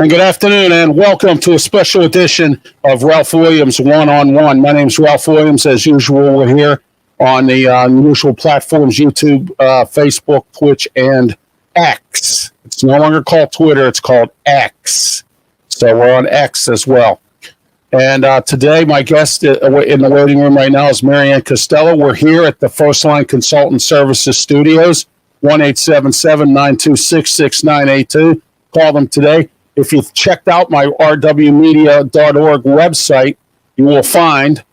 And good afternoon, and welcome to a special edition of Ralph Williams One-on-One. My name is Ralph Williams. As usual, we're here on the usual platforms, YouTube, Facebook, Twitch, and X. It's no longer called Twitter. It's called X. So we're on X as well. And today, my guest in the waiting room right now is MARYANN CASTELLO. We're here at the First Line Consultant Services Studios, 1-877-926-6982. Call them today. If you've checked out my rwmedia.org website, you will find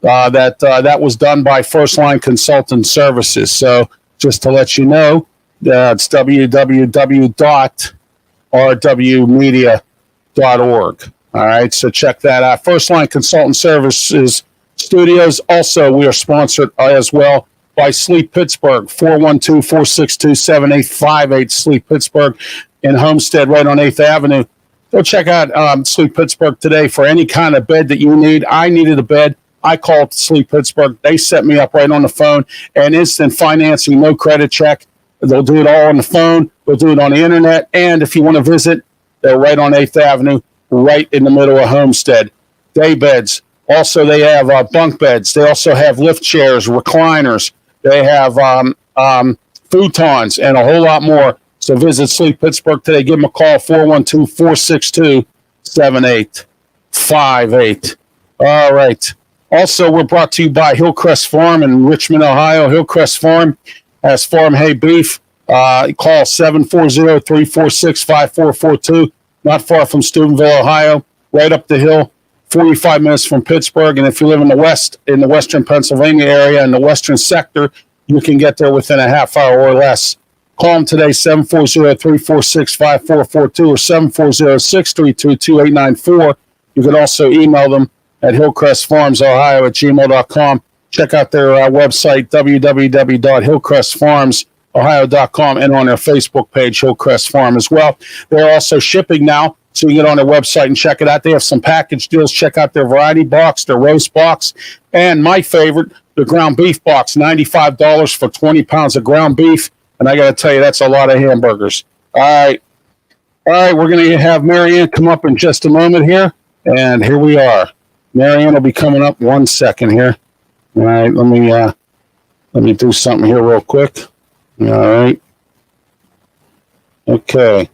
that was done by First Line Consultant Services. So just to let you know, it's www.rwmedia.org. All right, so check that out. First Line Consultant Services Studios. Also, we are sponsored as well by Sleep Pittsburgh, 412-462-7858, Sleep Pittsburgh in Homestead, right on 8th Avenue. Go check out Sleep Pittsburgh today for any kind of bed that you need. I needed a bed. I called Sleep Pittsburgh. They set me up right on the phone, and instant financing, no credit check. They'll do it all on the phone. They'll do it on the internet. And if you want to visit, they're right on 8th Avenue, right in the middle of Homestead. Day beds. Also, they have bunk beds. They also have lift chairs, recliners. They have futons and a whole lot more. So visit Sleep Pittsburgh today. Give them a call, 412-462-7858. All right. Also, we're brought to you by Hillcrest Farm in Richmond, Ohio. Hillcrest Farm has farm hay beef. Call 740-346-5442. Not far from Steubenville, Ohio. Right up the hill, 45 minutes from Pittsburgh. And if you live in the western Pennsylvania area, in the western sector, you can get there within a half hour or less. Call them today, 740-346-5442 or 740-632-2894. You can also email them at hillcrestfarmsohio@gmail.com. Check out their website, www.hillcrestfarmsohio.com, and on their Facebook page, Hillcrest Farm as well. They're also shipping now, so you can get on their website and check it out. They have some package deals. Check out their variety box, their roast box, and my favorite, the ground beef box, $95 for 20 pounds of ground beef. And I got to tell you, that's a lot of hamburgers. All right, we're going to have MARYANN come up in just a moment here. And here we are. MARYANN will be coming up 1 second here. All right, let me do something here real quick. All right. Okay.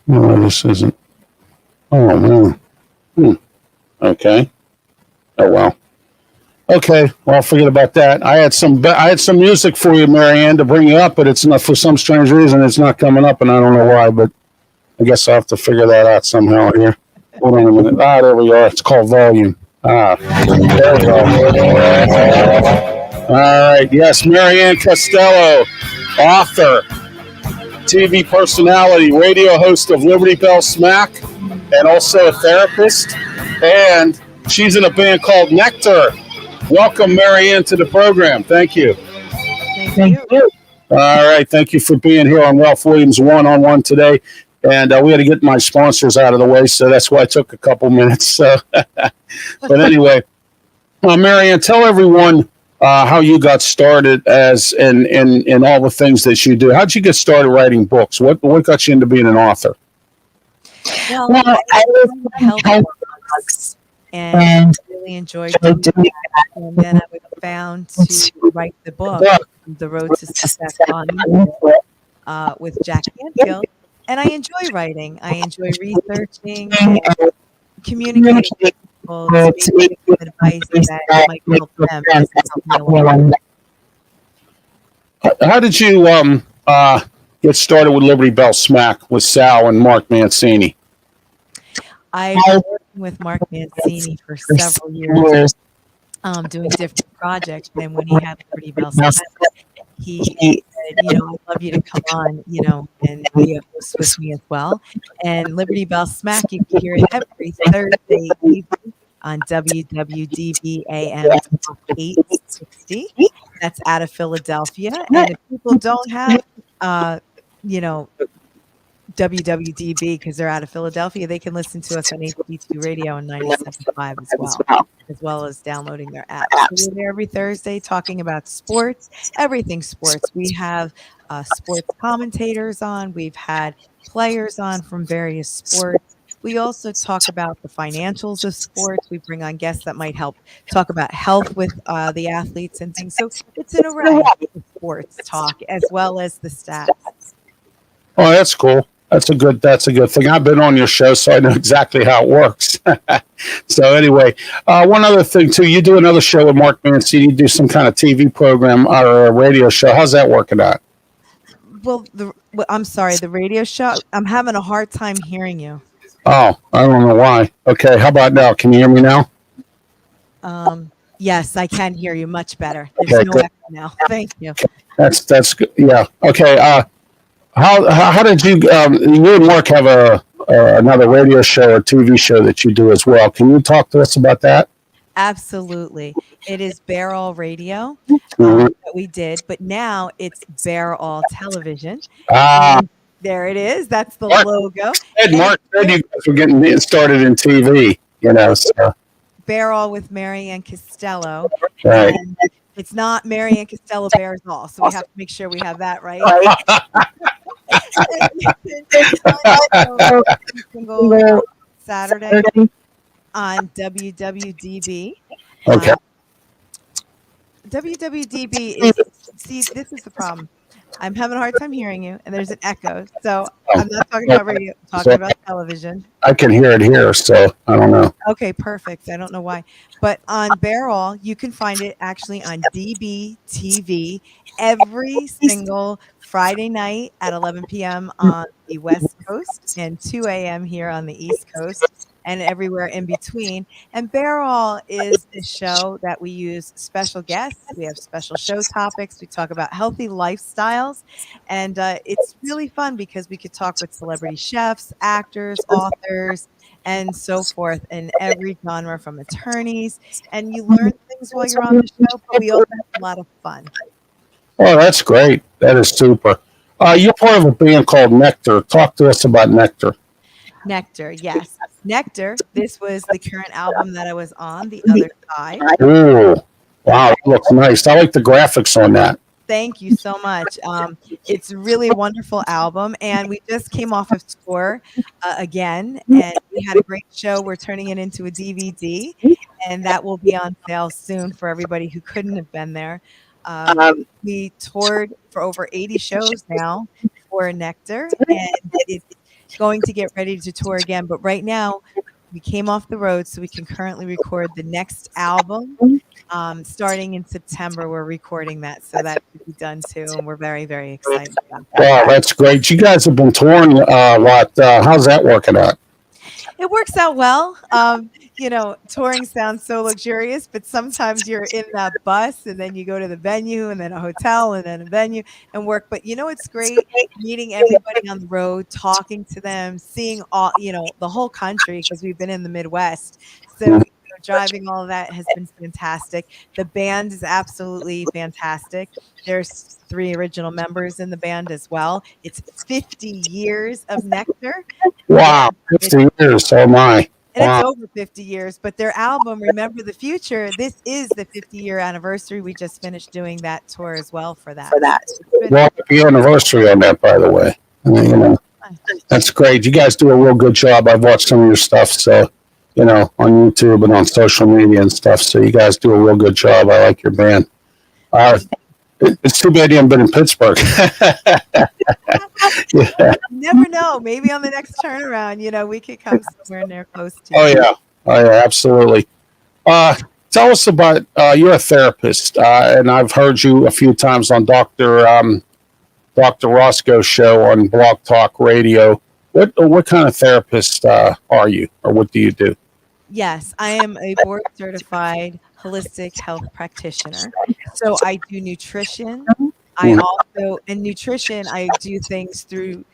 No, this isn't. Oh, man. Okay. Oh, well. Okay, well, forget about that. I had some music for you, MARYANN, to bring you up, but it's not, for some strange reason, it's not coming up, and I don't know why, but I guess I'll have to figure that out somehow here. Hold on a minute. There we are. It's called volume. There we go. All right, yes, MARYANN CASTELLO, author, TV personality, radio host of Liberty Bell Smack, and also a therapist, and she's in a band called Nectar. Welcome, MARYANN, to the program. Thank you. Thank you. All right. Thank you for being here on Ralph Williams One-on-One today. And we had to get my sponsors out of the way, so that's why I took a couple minutes. So. But anyway, MARYANN, tell everyone how you got started as in all the things that you do. How did you get started writing books? What got you into being an author? Well, I was helping books. And really enjoyed doing that. And then I was found to write the book, The Road to Success on with Jack Canfield. And I enjoy writing. I enjoy researching and communicating with people, speaking advice that might help them as they help me along. How did you get started with Liberty Bell Smack with Sal and Mark Mancini? I've been working with Mark Mancini for several years, doing different projects. And when he had Liberty Bell Smack, he said, I'd love you to come on, and be a host with me as well. And Liberty Bell Smack, you can hear it every Thursday evening on WWDB AM 860. That's out of Philadelphia. And if people don't WWDB, because they're out of Philadelphia. They can listen to us on HD2 Radio and 97.5 as well as downloading their app. So we're there every Thursday talking about sports, everything sports. We have sports commentators on. We've had players on from various sports. We also talk about the financials of sports. We bring on guests that might help talk about health with the athletes and things. So it's an array of sports talk as well as the stats. Oh, that's cool. That's a good thing. I've been on your show, so I know exactly how it works. So anyway, one other thing too, you do another show with Mark Mancini. You do some kind of TV program or a radio show. How's that working out? Well, I'm sorry, the radio show. I'm having a hard time hearing you. Oh, I don't know why. Okay, how about now? Can you hear me now? Yes, I can hear you much better. There's Okay, no good. echo now. Thank you. That's good. Yeah. Okay. How did you you and Mark have another radio show or TV show that you do as well? Can you talk to us about that? Absolutely. It is Bear All Radio Mhm. that we did, but now it's Bear All Television. Ah, There it is. That's the Mark logo. Mark said you guys were getting started in TV. You know, so Bear All with MARYANN Costello. right. And it's not MARYANN Costello Bears All, so we have to make sure we have that right. Single Saturday on WWDB. Okay. WWDB is, see, this is the problem. I'm having a hard time hearing you, and there's an echo. So I'm not talking about radio, I'm talking about television. I can hear it here, so I don't know. Okay, perfect. I don't know why. But on Bear All, you can find it actually on DB TV every single Friday night at 11 p.m. on the West Coast and 2 a.m. here on the East Coast and everywhere in between. And Bear All is a show that we use special guests. We have special show topics. We talk about healthy lifestyles. And it's really fun because we could talk with celebrity chefs, actors, authors, and so forth in every genre, from attorneys. And you learn things while you're on the show, but we also have a lot of fun. Oh, that's great. That is super. You're part of a band called Nectar. Talk to us about Nectar. Nectar, yes. Nectar, this was the current album that I was on, The Other Side. Ooh, wow, it looks nice. I like the graphics on that. Thank you so much. It's really a wonderful album, and we just came off of tour again, and we had a great show. We're turning it into a DVD, and that will be on sale soon for everybody who couldn't have been there. We toured for over 80 shows now for Nectar, and it's going to get ready to tour again. But right now, we came off the road, so we can currently record the next album. Starting in September, we're recording that, so that should be done too, and we're very, very excited about that. Wow, that's great. You guys have been touring a lot. How's that working out? It works out well. Touring sounds so luxurious, but sometimes you're in that bus and then you go to the venue and then a hotel and then a venue and work. But it's great meeting everybody on the road, talking to them, seeing all, the whole country, because we've been in the Midwest. So driving all of that has been fantastic. The band is absolutely fantastic. There's 3 original members in the band as well. It's 50 years of Nectar. Wow, 50 years. Oh my. And Wow. it's over 50 years, but their album, Remember the Future, this is the 50-year anniversary. We just finished doing that tour as well for that. Well, happy anniversary on that, by the way. That's great. You guys do a real good job. I've watched some of your stuff, so on YouTube and on social media and stuff. So you guys do a real good job. I like your band. It's too bad you haven't been in Pittsburgh. Yeah. Never know. Maybe on the next turnaround, we could come somewhere near close to. Oh yeah, absolutely. Tell us about you're a therapist, and I've heard you a few times on Dr. Roscoe's show on Blog Talk Radio. What kind of therapist are you, or what do you do? Yes, I am a board certified holistic health practitioner. So I do nutrition. I do things through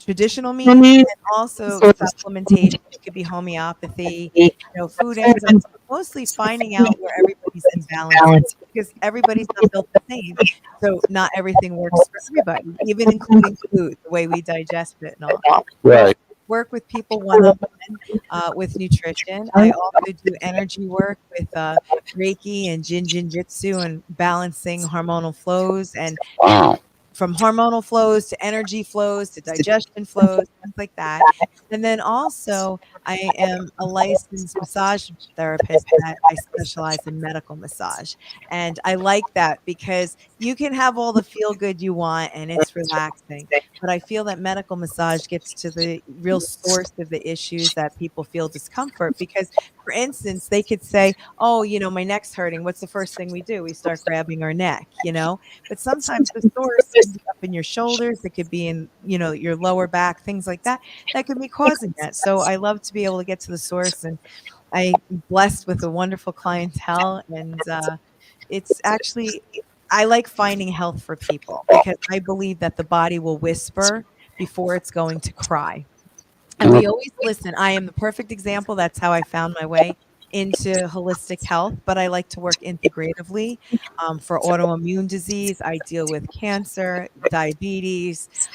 traditional means and also supplementation. It could be homeopathy, food enzymes, mostly finding out where everybody's imbalance because everybody's not built the same. So not everything works for everybody, even including food, the way we digest it and all. So Right. work with people one-on-one with nutrition. I also do energy work with Reiki and Jitsu and balancing hormonal flows and Wow. from hormonal flows to energy flows to digestion flows, things like that. And then also, I am a licensed massage therapist that I specialize in medical massage. And I like that because you can have all the feel good you want and it's relaxing. But I feel that medical massage gets to the real source of the issues that people feel discomfort. Because, for instance, they could say, oh, my neck's hurting. What's the first thing we do? We start grabbing our neck. But sometimes the source can be up in your shoulders. It could be in, your lower back, things like that. That could be causing that. So I love to be able to get to the source, and I'm blessed with a wonderful clientele. And it's actually, I like finding health for people because I believe that the body will whisper before it's going to cry. And we always listen. I am the perfect example. That's how I found my way into holistic health, but I like to work integratively for autoimmune disease. I deal with cancer, diabetes,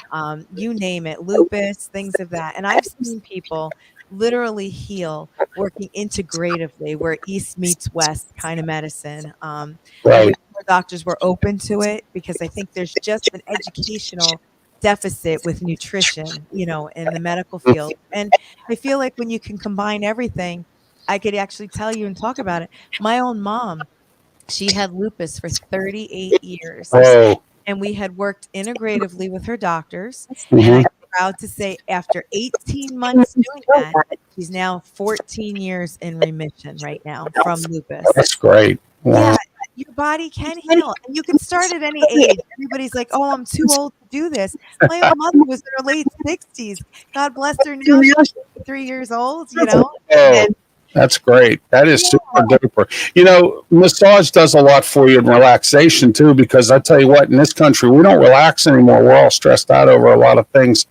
you name it, lupus, things of that. And I've seen people literally heal working integratively, where East meets West kind of medicine. I Right. wish more doctors were open to it because I think there's just an educational deficit with nutrition, in the medical field. And I feel like when you can combine everything, I could actually tell you and talk about it. My own mom, she had lupus for 38 years, Oh. and we had worked integratively with her doctors. And Hmm. I'm proud to say, after 18 months doing that, she's now 14 years in remission right now from lupus. That's great. Yeah, Wow. your body can heal, and you can start at any age. Everybody's like, "Oh, I'm too old to do this." My own mother was in her late 60s. God bless her now. She's 3 years old. Oh, that's great. That is super duper. Massage does a lot for you in relaxation too, because I tell you what, in this country, we don't relax anymore. We're all stressed out over a lot of things.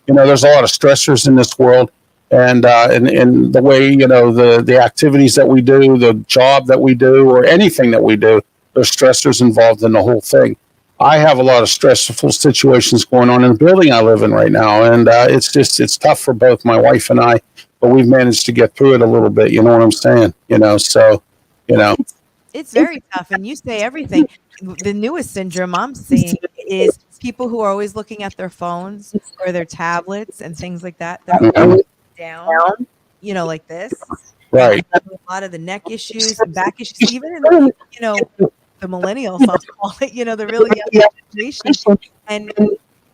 There's a lot of stressors in this world. And in the way, the activities that we do, the job that we do, or anything that we do, there's stressors involved in the whole thing. I have a lot of stressful situations going on in the building I live in right now. And it's tough for both my wife and I, but we've managed to get through it a little bit. You know what I'm saying? So, It's very tough, and you say everything. The newest syndrome I'm seeing is people who are always looking at their phones or their tablets and things like that. They're always down, like this. right. A lot of the neck issues and back issues, even in the millennials, I'll call it, the really young generation. And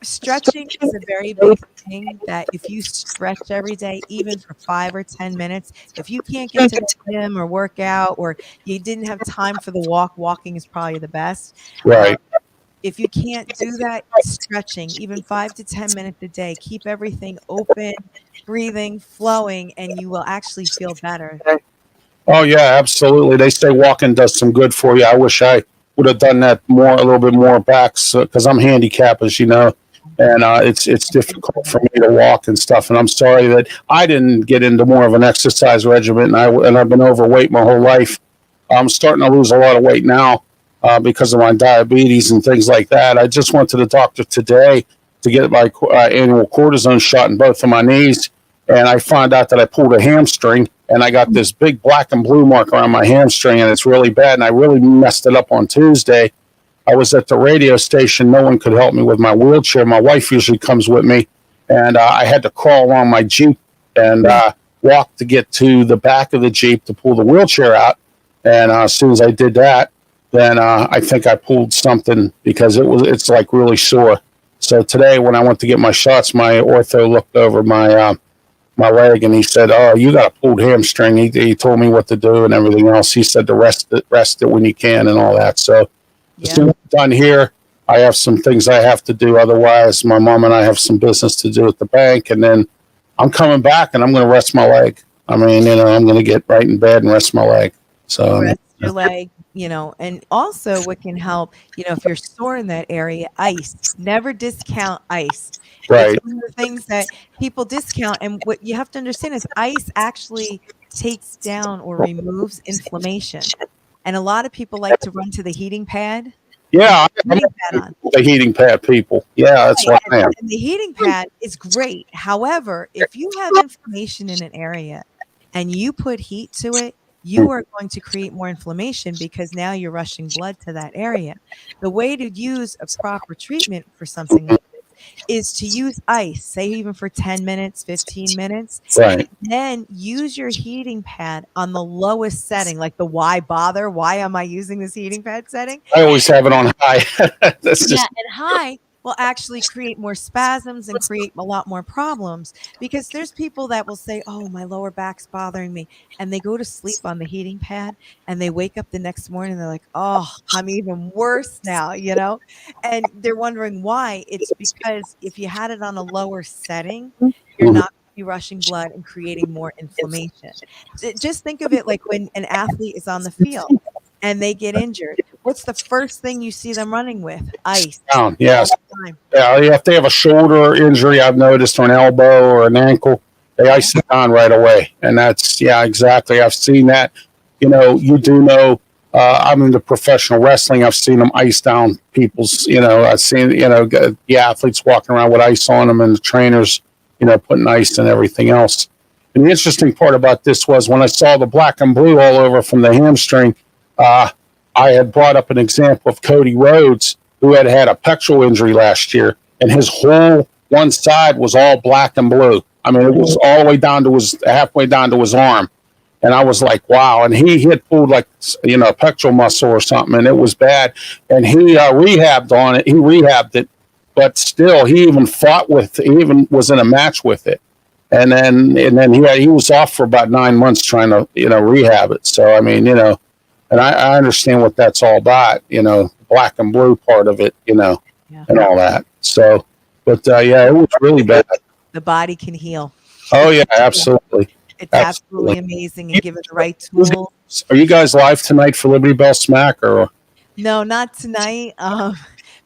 stretching is a very big thing that if you stretch every day, even for 5 or 10 minutes, if you can't get to the gym or work out, or you didn't have time for the walking is probably the best. Right. If you can't do that, stretching, even 5 to 10 minutes a day, keep everything open, breathing, flowing, and you will actually feel better. Oh yeah, absolutely. They say walking does some good for you. I wish I would have done that a little bit more back, because I'm handicapped, as you know, and it's difficult for me to walk and stuff. And I'm sorry that I didn't get into more of an exercise regimen. And I've been overweight my whole life. I'm starting to lose a lot of weight now because of my diabetes and things like that. I just went to the doctor today to get my annual cortisone shot in both of my knees, and I found out that I pulled a hamstring, and I got this big black and blue mark around my hamstring, and it's really bad, and I really messed it up on Tuesday. I was at the radio station. No one could help me with my wheelchair. My wife usually comes with me, and I had to crawl along my Jeep and walk to get to the back of the Jeep to pull the wheelchair out. And as soon as I did that, then I think I pulled something because it's like really sore. So today when I went to get my shots, my ortho looked over my leg and he said, "Oh, you got a pulled hamstring." He told me what to do and everything else. He said to rest it when you can and all that. So as soon as I'm done here, I have some things I have to do. Otherwise, my mom and I have some business to do at the bank, and then I'm coming back and I'm going to rest my leg. I mean, I'm going to get right in bed and rest my leg. So rest your leg, and also what can help, if you're sore in that area, ice. Never discount ice. It's Right. one of the things that people discount. And what you have to understand is ice actually takes down or removes inflammation. And a lot of people like to run to the heating pad and Yeah, put the heating pad on. the heating pad people. Yeah, that's Right, what and I am. and the heating pad is great. However, if you have inflammation in an area and you put heat to it, you are going to create more inflammation because now you're rushing blood to that area. The way to use a proper treatment for something like this is to use ice, say even for 10 minutes, 15 minutes, Right. then use your heating pad on the lowest setting, like the why bother? Why am I using this heating pad setting? I always have it on high. That's Yeah, just and high will actually create more spasms and create a lot more problems because there's people that will say, "Oh, my lower back's bothering me," and they go to sleep on the heating pad and they wake up the next morning and they're like, "Oh, I'm even worse now." And they're wondering why. It's because if you had it on a lower setting, you're Mhm. not gonna be rushing blood and creating more inflammation. Just think of it like when an athlete is on the field and they get injured. What's the first thing you see them running with? Ice Down. all Yes. the time. Yeah, if they have a shoulder injury, I've noticed, or an elbow or an ankle, they Yeah. ice it on right away. And that's, yeah, exactly. I've seen that. You do know, I'm into professional wrestling. I've seen them ice down people's, I've seen, the athletes walking around with ice on them and the trainers, putting ice and everything else. And the interesting part about this was when I saw the black and blue all over from the hamstring, uh, I had brought up an example of Cody Rhodes, who had had a pectoral injury last year, and his whole one side was all black and blue. I mean, it was all the way down to halfway down to his arm. And I was like, wow. And he had pulled like, a pectoral muscle or something, and it was bad. And he rehabbed on it. He rehabbed it, but still, he even was in a match with it. And then he was off for about 9 months trying to, rehab it. So, I mean, and I understand what that's all about, black and blue part of it, Yeah. and all that. So, but yeah, it was really bad. The body can heal. Oh yeah, absolutely. It's absolutely amazing and given the right tools. Are you guys live tonight for Liberty Bell Smack or? No, not tonight,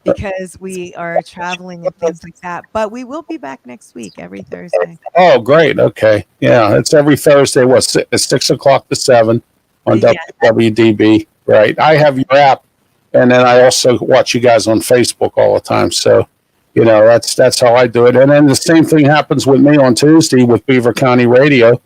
because we are traveling and things like that. But we will be back next week, every Thursday. Oh, great. Okay. Yeah, it's every Thursday. It's 6 o'clock to 7 on Yeah. WWDB. Right. I have your app, and then I also watch you guys on Facebook all the time. So, that's how I do it. And then the same thing happens with me on Tuesday with Beaver County Radio.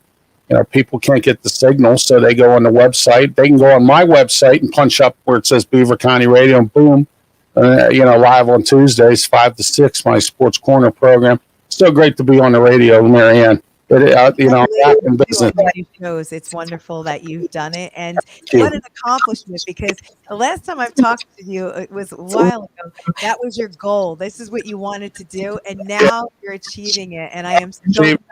People can't get the signal, so they go on the website. They can go on my website and punch up where it says Beaver County Radio, and boom, live on Tuesdays, 5 to 6, my Sports Corner program. Still great to be on the radio, MARYANN. I'm back in business. Shows. It's wonderful that you've done it, and what an accomplishment! Because the last time I've talked to you, it was a while ago. That was your goal. This is what you wanted to do, and now you're achieving it. And I am so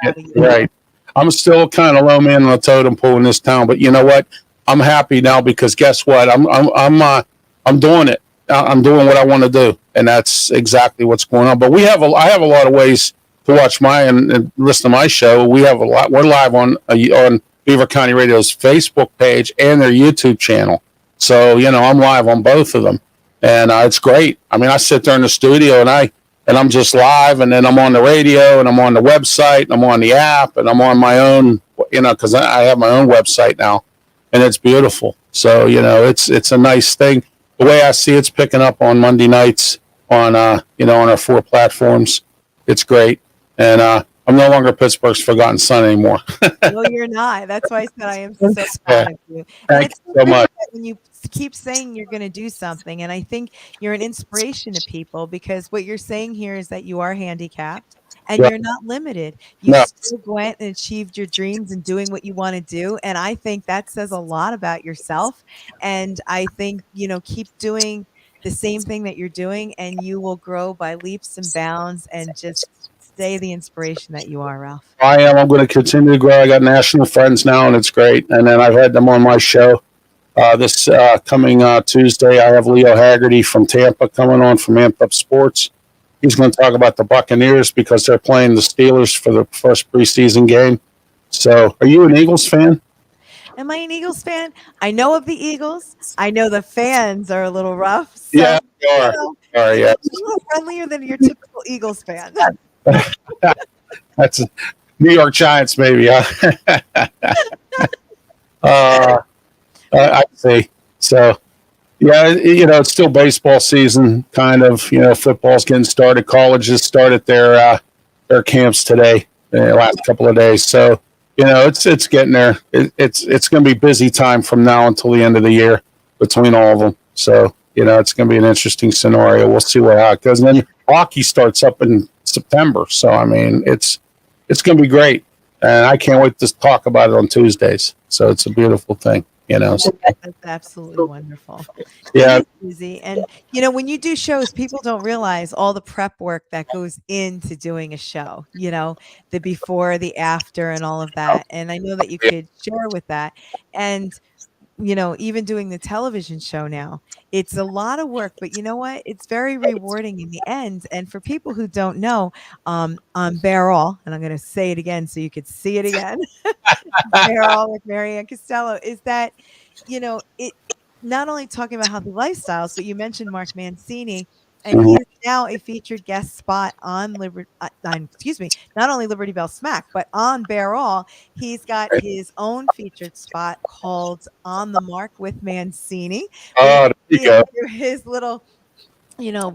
proud of you. Right. I'm still kind of low man on the totem pole in this town, but you know what? I'm happy now because guess what? I'm doing it. I'm doing what I want to do, and that's exactly what's going on. But I have a lot of ways to watch and listen to my show. We have a lot. We're live on Beaver County Radio's Facebook page and their YouTube channel. So I'm live on both of them, and it's great. I mean, I sit there in the studio and I'm just live, and then I'm on the radio, and I'm on the website, and I'm on the app, and I'm on my own, because I have my own website now, and it's beautiful. So it's a nice thing. The way I see it's picking up on Monday nights on on our 4 platforms. It's great, and I'm no longer Pittsburgh's forgotten son anymore. No, you're not. That's why I said I am so proud of you. Thank you so much. When you keep saying you're going to do something, and I think you're an inspiration to people because what you're saying here is that you are handicapped and you're not limited. You still went and achieved your dreams and doing what you want to do, and I think that says a lot about yourself. And I think keep doing the same thing that you're doing, and you will grow by leaps and bounds, and just stay the inspiration that you are, Ralph. I am. I'm going to continue to grow. I got national friends now, and it's great. And then I've had them on my show. This coming Tuesday, I have Leo Haggerty from Tampa coming on from Amped Up Sports. He's going to talk about the Buccaneers because they're playing the Steelers for the first preseason game. So, are you an Eagles fan? Am I an Eagles fan? I know of the Eagles. I know the fans are a little rough. Yeah, So, you are. maybe Yes. a little friendlier than your typical Eagles fan. That's New York Giants, maybe. Huh? uh, I see. So, yeah, it's still baseball season, kind of. Football's getting started. Colleges started their camps today, the last couple of days. So, it's getting there. It's going to be busy time from now until the end of the year between all of them. So, it's going to be an interesting scenario. We'll see how it goes. And then hockey starts up in September. So, I mean, it's going to be great, and I can't wait to talk about it on Tuesdays. So it's a beautiful thing. So, That's absolutely wonderful. It yeah, is easy. And, when you do shows, people don't realize all the prep work that goes into doing a show, the before, the after, and all of that. And I know that you yeah, could share with that. And, even doing the television show now, it's a lot of work, but you know what? It's very rewarding in the end. And for people who don't know, on Bear All, and I'm going to say it again so you could see it again. They're all with MARYANN Costello, is that, it not only talking about healthy lifestyles, but you mentioned Mark Mancini, and mhm, he is now a featured guest spot on excuse me, not only Liberty Bell Smack, but on Bear All. He's got his own featured spot called On the Mark with Mancini, where oh, there you he go. do his little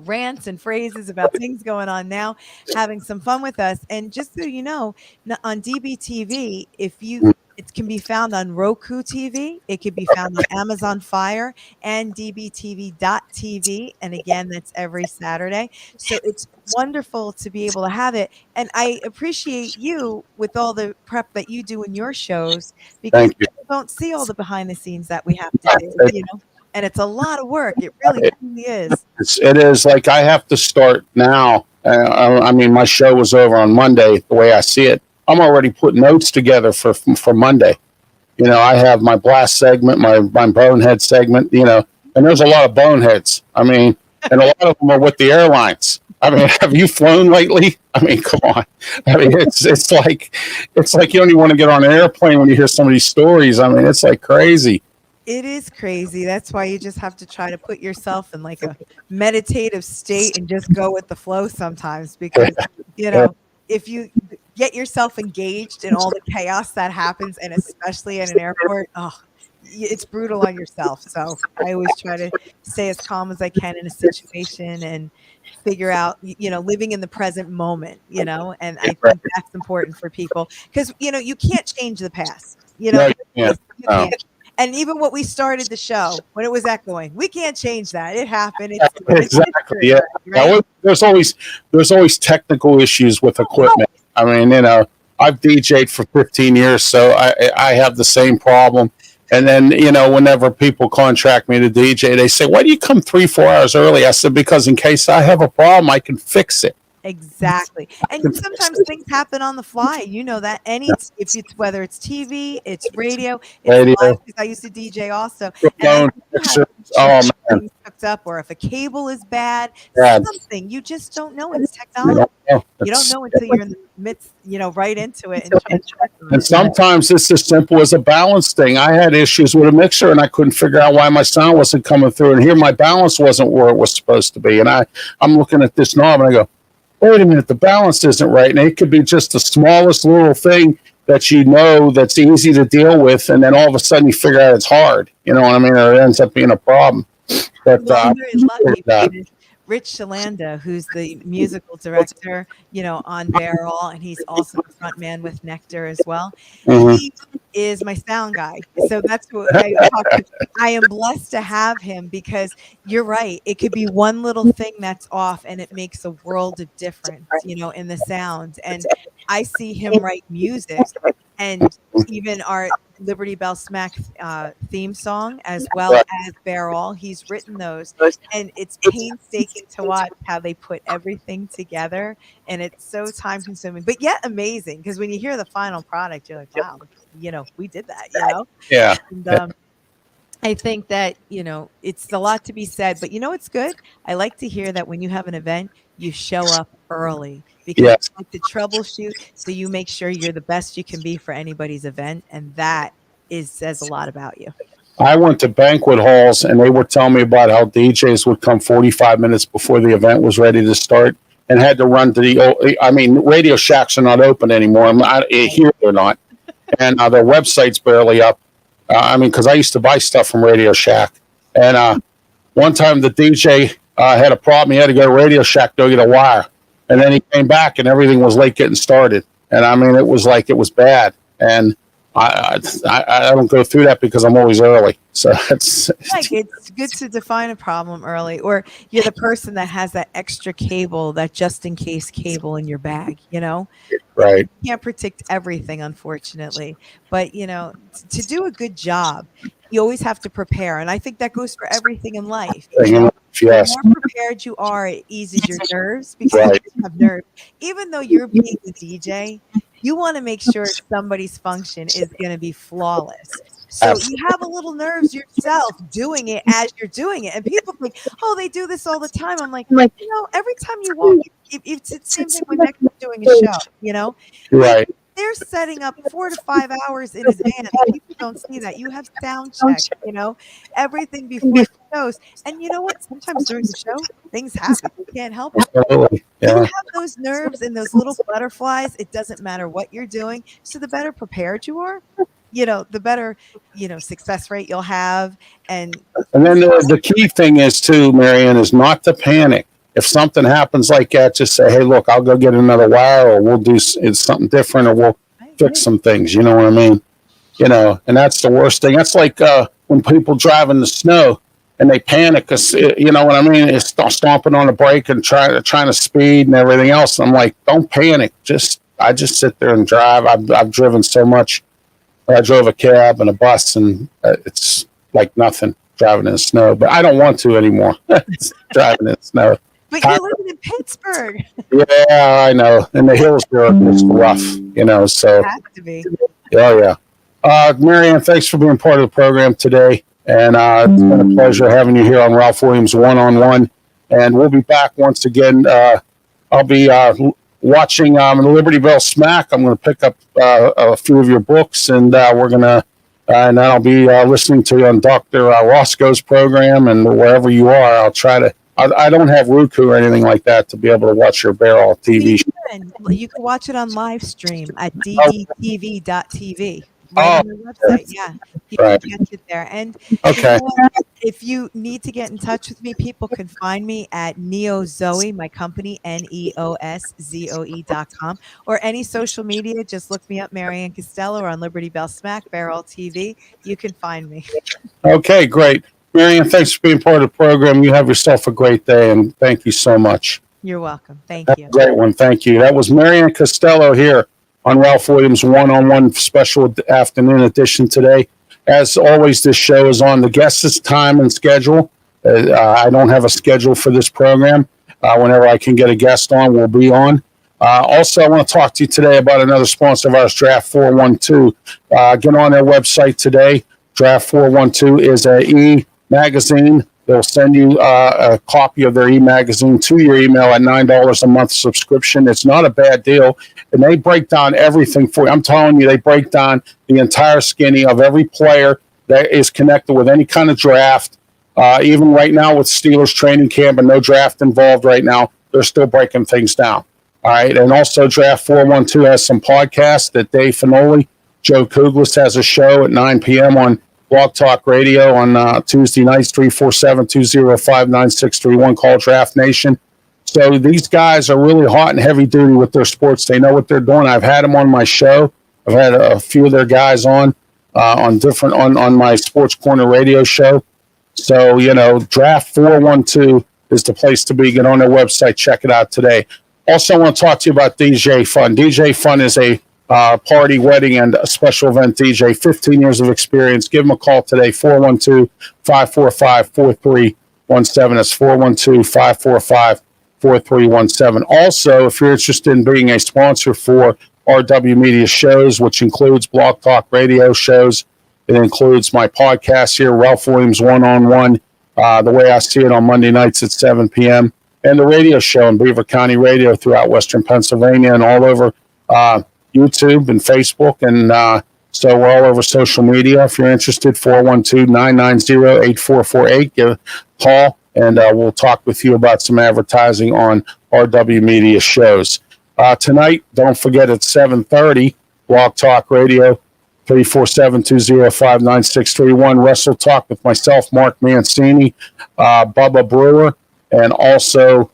rants and phrases about things going on now, having some fun with us. And just so you know, on DBTV, it can be found on Roku TV. It can be found on Amazon Fire and DBTV.tv. And again, that's every Saturday. So it's wonderful to be able to have it. And I appreciate you with all the prep that you do in your shows, because Thank you. people don't see all the behind the scenes that we have to do. And it's a lot of work. It really, truly is. It is like I have to start now. I mean, my show was over on Monday. The way I see it, I'm already putting notes together for Monday. I have my blast segment, my bonehead segment. And there's a lot of boneheads. I mean, and a lot of them are with the airlines. I mean, have you flown lately? I mean, come on. I mean, it's like you don't even want to get on an airplane when you hear some of these stories. I mean, it's like crazy. It is crazy. That's why you just have to try to put yourself in like a meditative state and just go with the flow sometimes, because, if you get yourself engaged in all the chaos that happens, and especially at an airport, it's brutal on yourself. So I always try to stay as calm as I can in a situation and figure out, living in the present moment, and I think that's important for people, because, you can't change the past, No, yeah. you can't. And even what we started the show when it was echoing, we can't change that. It happened. It's Exactly. history, Yeah. right? Now, there's always technical issues with equipment. I mean, I've DJ'd for 15 years, so I have the same problem. And then, whenever people contract me to DJ, they say, "Why do you come 3-4 hours early?" I said, "Because in case I have a problem, I can fix it." Exactly. And sometimes things happen on the fly. You know that if it's whether it's TV, it's radio, it's live, Radio, because I used to DJ also. And I phone, do have picture. Oh man, things hooked up, or if a cable is bad, yeah. something you just don't know. It's You technology. don't know. You don't know until you're in the midst, right into it, and trying to work on And it. sometimes it's as simple as a balance thing. I had issues with a mixer, and I couldn't figure out why my sound wasn't coming through. And here, my balance wasn't where it was supposed to be. And I'm looking at this knob, and I go, "Wait a minute, the balance isn't right." And it could be just the smallest little thing that's easy to deal with, and then all of a sudden you figure out it's hard. You know what I mean? Or it ends up being a problem. But Well, I'm very lucky because Rich Shalanda, who's the musical director, on Barrel, and he's also the front man with Nectar as well. Mhm. He is my sound guy. So that's who I talk to. I am blessed to have him, because you're right. It could be one little thing that's off, and it makes a world of difference, in the sound. And I see him write music, and even our Liberty Bell Smack theme song, as well as Barrel. He's written those, and it's painstaking to watch how they put everything together, and it's so time consuming, but yet amazing, because when you hear the final product, you're like, wow, we did that, Yeah. And I think that, it's a lot to be said, but it's good. I like to hear that when you have an event, you show up early, because you Yes. like to troubleshoot, so you make sure you're the best you can be for anybody's event, and that says a lot about you. I went to banquet halls, and they were telling me about how DJs would come 45 minutes before the event was ready to start and had to run to Radio Shacks are not open anymore. Here they're not. And their website's barely up. Because I used to buy stuff from Radio Shack. And one time the DJ had a problem. He had to go to Radio Shack to get a wire. And then he came back, and everything was late getting started. And it was bad. And I don't go through that because I'm always early. So it's good to define a problem early, or you're the person that has that extra cable, that just in case cable in your bag, Right. You can't predict everything, unfortunately, but to do a good job, you always have to prepare. And I think that goes for everything in life. Yes. The more prepared you are, it eases your nerves, because you have nerves. Even though you're being the DJ, you want to make sure somebody's function is going to be flawless. So you have a little nerves yourself doing it as you're doing it. And people think, oh, they do this all the time. I'm like, every time you walk, it's the same thing when next doing a show, Right. They're setting up 4 to 5 hours in advance. People don't see that. You have sound check, everything before shows. And you know what? Sometimes during the show, things happen. You can't help it. Absolutely. Yeah. You have those nerves and those little butterflies. It doesn't matter what you're doing. So the better prepared you are, the better, success rate you'll have. And then the key thing is too, Maryann, is not to panic. If something happens like that, just say, hey, look, I'll go get another wire, or we'll do something different, or we'll fix some things. You know what I mean? And that's the worst thing. That's like when people drive in the snow and they panic, because, you know what I mean? It's stomping on the brake and trying to speed and everything else. I'm like, don't panic. I just sit there and drive. I've driven so much. I drove a cab and a bus, and it's like nothing driving in the snow. But I don't want to anymore. Driving in the snow. But you live in Pittsburgh. Yeah, I know. And the hills are just rough, so. It has to be. Oh, yeah. Maryann, thanks for being part of the program today. And it's been a pleasure having you here on Ralph Williams One-on-One. And we'll be back once again. I'll be watching the Liberty Bell Smack. I'm going to pick up a few of your books, and we're going to, and then I'll be listening to you on Dr. Roscoe's program, and wherever you are, I'll try to. I don't have Roku or anything like that to be able to watch your Barrel TV show. You can watch it on live stream at ddtv.tv. Right on the website, yeah. You can catch it there. And if you need to get in touch with me, people can find me at NeoZoe, my company, NeoSzoe.com, or any social media. Just look me up, Maryann Castello, or on Liberty Bell Smack, Barrel TV. You can find me. Okay, great. Maryann, thanks for being part of the program. You have yourself a great day, and thank you so much. You're welcome. Thank you. Great one. Thank you. That was Maryann Castello here on Ralph Williams One-on-One special afternoon edition today. As always, this show is on the guest's time and schedule. I don't have a schedule for this program. Whenever I can get a guest on, we'll be on. Also, I want to talk to you today about another sponsor of ours, Draft 412. Get on their website today. Draft 412 is an e-magazine. They'll send you a copy of their e-magazine to your email at $9 a month subscription. It's not a bad deal. And they break down everything for you. I'm telling you, they break down the entire skinny of every player that is connected with any kind of draft. Even right now with Steelers training camp and no draft involved right now, they're still breaking things down. All right. And also Draft 412 has some podcasts that Dave Finoli, Joe Kuglis has a show at 9 p.m. on Blog Talk Radio on Tuesday nights, 347-205-9631. Call Draft Nation. So these guys are really hot and heavy duty with their sports. They know what they're doing. I've had them on my show. I've had a few of their guys on my Sports Corner radio show. So, Draft 412 is the place to be. Get on their website. Check it out today. Also, I want to talk to you about DJ Fun. DJ Fun is a party, wedding, and a special event DJ. 15 years of experience. Give them a call today, 412-545-4317. That's 412-545-4317. Also, if you're interested in being a sponsor for RW Media shows, which includes Blog Talk Radio shows, it includes my podcast here, Ralph Williams One-on-One, the way I see it on Monday nights at 7 p.m., and the radio show in Beaver County Radio throughout Western Pennsylvania and all over YouTube and Facebook and So we're all over social media. If you're interested, 412-990-8448. Give a call, and we'll talk with you about some advertising on RW Media shows. Tonight, don't forget at 7:30, Blog Talk Radio, 347-205-9631. Wrestle Talk with myself, Mark Mancini, Bubba Brewer, and also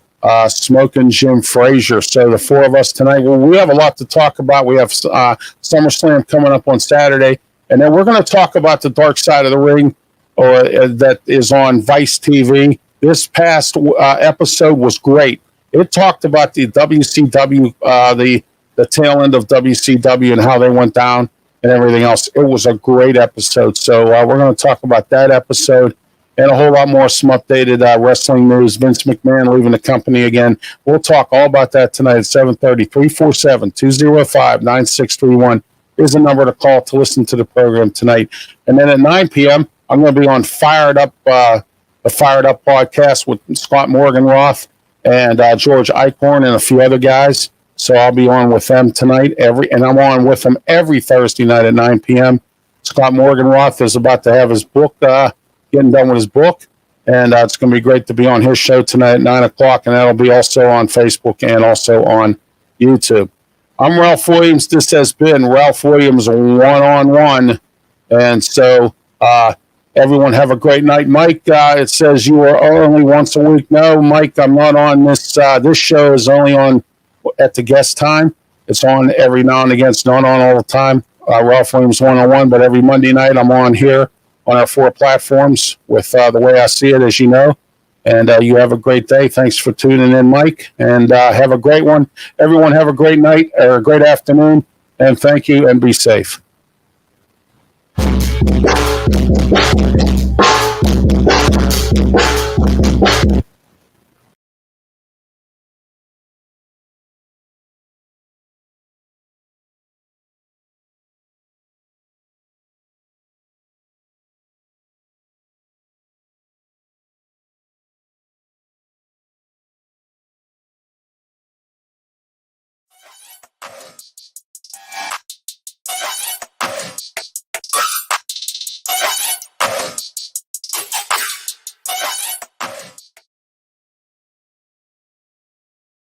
Smoking Jim Frazier. So the four of us tonight, well, we have a lot to talk about. We have SummerSlam coming up on Saturday, and then we're going to talk about the Dark Side of the Ring, or that is on Vice TV. This past episode was great. It talked about the WCW, the tail end of WCW and how they went down and everything else. It was a great episode. So we're going to talk about that episode and a whole lot more, some updated wrestling news. Vince McMahon leaving the company again. We'll talk all about that tonight at 7:30. 347-205-9631 is the number to call to listen to the program tonight. And then at 9 p.m., I'm going to be on the Fired Up podcast with Scott Morganroth and George Eichhorn and a few other guys. So I'll be on with them tonight. And I'm on with them every Thursday night at 9 p.m. Scott Morganroth is about to have his book, getting done with his book. And it's going to be great to be on his show tonight at 9 o'clock. And that'll be also on Facebook and also on YouTube. I'm Ralph Williams. This has been Ralph Williams One-on-One. And so everyone have a great night. Mike, it says you are only once a week. No, Mike, I'm not on this. This show is only on at the guest time. It's on every now and again. It's not on all the time. Ralph Williams One-on-One, but every Monday night I'm on here on our four platforms with The Way I See It, as you know. And you have a great day. Thanks for tuning in, Mike. And have a great one. Everyone have a great night or a great afternoon. And thank you and be safe.